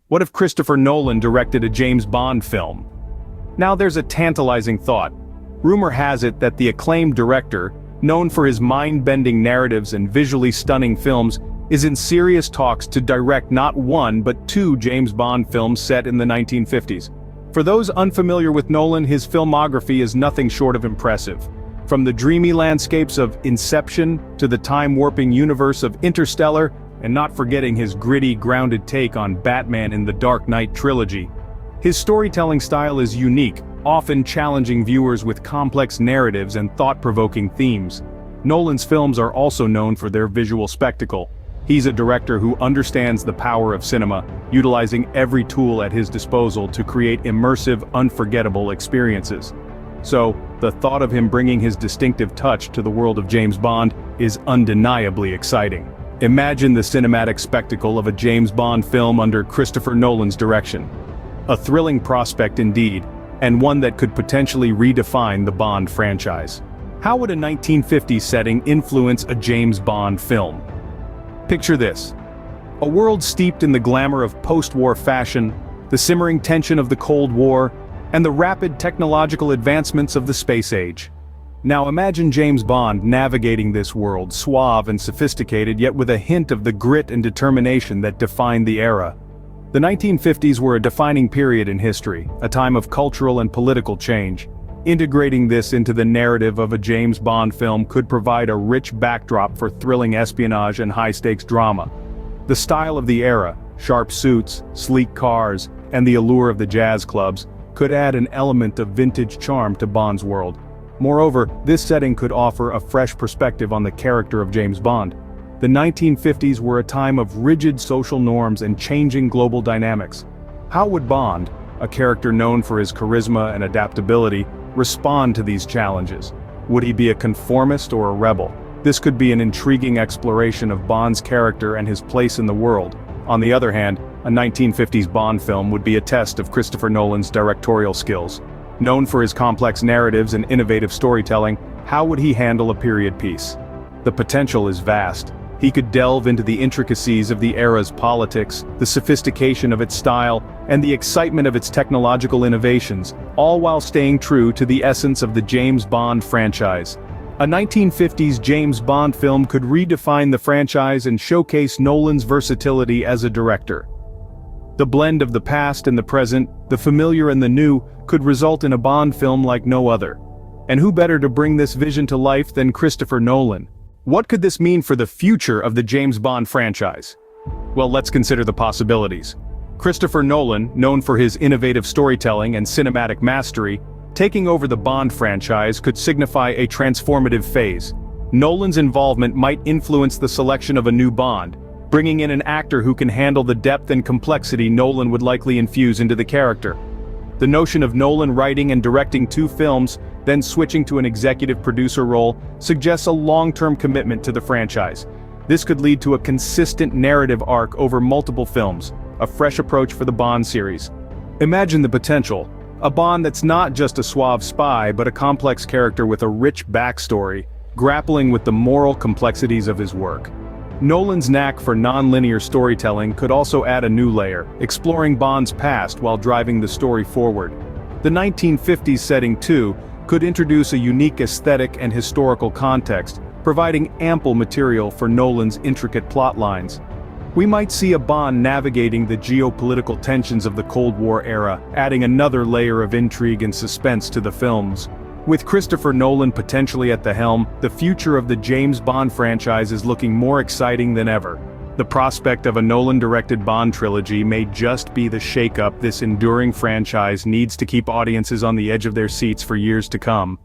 What if Christopher Nolan directed a James Bond film? Now there's a tantalizing thought. Rumor has it that the acclaimed director, known for his mind-bending narratives and visually stunning films, is in serious talks to direct not one but two James Bond films set in the 1950s. For those unfamiliar with Nolan, his filmography is nothing short of impressive. From the dreamy landscapes of Inception to the time-warping universe of Interstellar, and not forgetting his gritty, grounded take on Batman in the Dark Knight trilogy. His storytelling style is unique, often challenging viewers with complex narratives and thought-provoking themes. Nolan's films are also known for their visual spectacle. He's a director who understands the power of cinema, utilizing every tool at his disposal to create immersive, unforgettable experiences. So, the thought of him bringing his distinctive touch to the world of James Bond is undeniably exciting. Imagine the cinematic spectacle of a James Bond film under Christopher Nolan's direction. A thrilling prospect indeed, and one that could potentially redefine the Bond franchise. How would a 1950s setting influence a James Bond film? Picture this. A world steeped in the glamour of post-war fashion, the simmering tension of the Cold War, and the rapid technological advancements of the space age. Now imagine James Bond navigating this world, suave and sophisticated yet with a hint of the grit and determination that defined the era. The 1950s were a defining period in history, a time of cultural and political change. Integrating this into the narrative of a James Bond film could provide a rich backdrop for thrilling espionage and high-stakes drama. The style of the era, sharp suits, sleek cars, and the allure of the jazz clubs, could add an element of vintage charm to Bond's world. Moreover, this setting could offer a fresh perspective on the character of James Bond. The 1950s were a time of rigid social norms and changing global dynamics. How would Bond, a character known for his charisma and adaptability, respond to these challenges? Would he be a conformist or a rebel? This could be an intriguing exploration of Bond's character and his place in the world. On the other hand, a 1950s Bond film would be a test of Christopher Nolan's directorial skills. Known for his complex narratives and innovative storytelling, how would he handle a period piece? The potential is vast. He could delve into the intricacies of the era's politics, the sophistication of its style, and the excitement of its technological innovations, all while staying true to the essence of the James Bond franchise. A 1950s James Bond film could redefine the franchise and showcase Nolan's versatility as a director. The blend of the past and the present, the familiar and the new, could result in a Bond film like no other. And who better to bring this vision to life than Christopher Nolan? What could this mean for the future of the James Bond franchise? Well, let's consider the possibilities. Christopher Nolan, known for his innovative storytelling and cinematic mastery, taking over the Bond franchise could signify a transformative phase. Nolan's involvement might influence the selection of a new Bond, bringing in an actor who can handle the depth and complexity Nolan would likely infuse into the character. The notion of Nolan writing and directing two films, then switching to an executive producer role, suggests a long-term commitment to the franchise. This could lead to a consistent narrative arc over multiple films, a fresh approach for the Bond series. Imagine the potential. A Bond that's not just a suave spy but a complex character with a rich backstory, grappling with the moral complexities of his work. Nolan's knack for non-linear storytelling could also add a new layer, exploring Bond's past while driving the story forward. The 1950s setting, too, could introduce a unique aesthetic and historical context, providing ample material for Nolan's intricate plot lines. We might see a Bond navigating the geopolitical tensions of the Cold War era, adding another layer of intrigue and suspense to the films. With Christopher Nolan potentially at the helm, the future of the James Bond franchise is looking more exciting than ever. The prospect of a Nolan-directed Bond trilogy may just be the shakeup this enduring franchise needs to keep audiences on the edge of their seats for years to come.